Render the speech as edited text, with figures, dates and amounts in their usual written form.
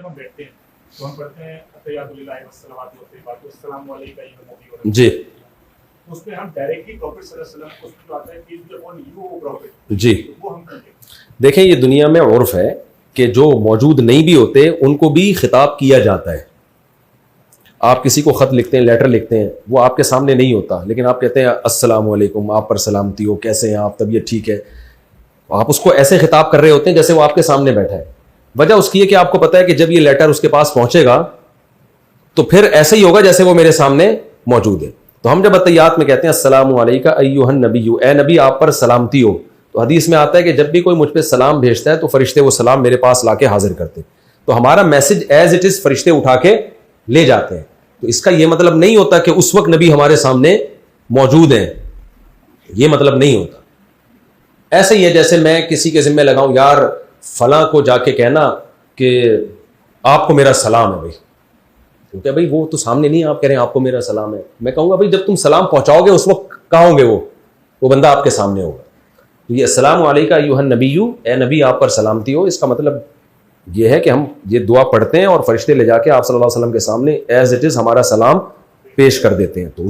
جب ہم بیٹھتے ہیں تو ہم پڑھتے ہیں اتحیات للہ والصلوات والطیبات والسلام علیکم ایھا النبی، جی اس میں ہم ڈائریکٹلی پروفیٹ صلی اللہ علیہ وسلم کو اس میں جو آتا ہے peace be upon you prophet, جی وہ ہم کرتے ہیں. دیکھیں یہ دنیا میں عرف ہے کہ جو موجود نہیں بھی ہوتے ان کو بھی خطاب کیا جاتا ہے. آپ کسی کو خط لکھتے ہیں، لیٹر لکھتے ہیں، وہ آپ کے سامنے نہیں ہوتا، لیکن آپ کہتے ہیں السلام علیکم، آپ پر سلامتی ہو، کیسے ہیں آپ، طبیعت ٹھیک ہے. آپ اس کو ایسے خطاب کر رہے ہوتے ہیں جیسے وہ آپ کے سامنے بیٹھا ہے. وجہ اس کی ہے کہ آپ کو پتا ہے کہ جب یہ لیٹر اس کے پاس پہنچے گا تو پھر ایسے ہی ہوگا جیسے وہ میرے سامنے موجود ہے. تو ہم جب اتحیات میں کہتے ہیں السلام علیکم ایھا النبی، اے نبی آپ پر سلامتی ہو، تو حدیث میں آتا ہے کہ جب بھی کوئی مجھ پہ سلام بھیجتا ہے تو فرشتے وہ سلام میرے پاس لا کے حاضر کرتے ہیں. تو ہمارا میسج ایز اٹ از فرشتے اٹھا کے لے جاتے ہیں. تو اس کا یہ مطلب نہیں ہوتا کہ اس وقت نبی ہمارے سامنے موجود ہیں، یہ مطلب نہیں ہوتا. ایسے ہی ہے جیسے میں کسی کے ذمہ لگاؤں یار فلاں کو جا کے کہنا کہ آپ کو میرا سلام ہے بھائی، کیونکہ بھائی وہ تو سامنے نہیں، آپ کہہ رہے ہیں آپ کو میرا سلام ہے. میں کہوں گا بھائی جب تم سلام پہنچاؤ گے اس وقت کہاں ہوں گے، وہ بندہ آپ کے سامنے ہوگا. تو یہ السلام علیکم ایھا النبی، اے نبی آپ پر سلامتی ہو، اس کا مطلب یہ ہے کہ ہم یہ دعا پڑھتے ہیں اور فرشتے لے جا کے آپ صلی اللہ علیہ وسلم کے سامنے ایز اٹ از ہمارا سلام پیش کر دیتے ہیں. تو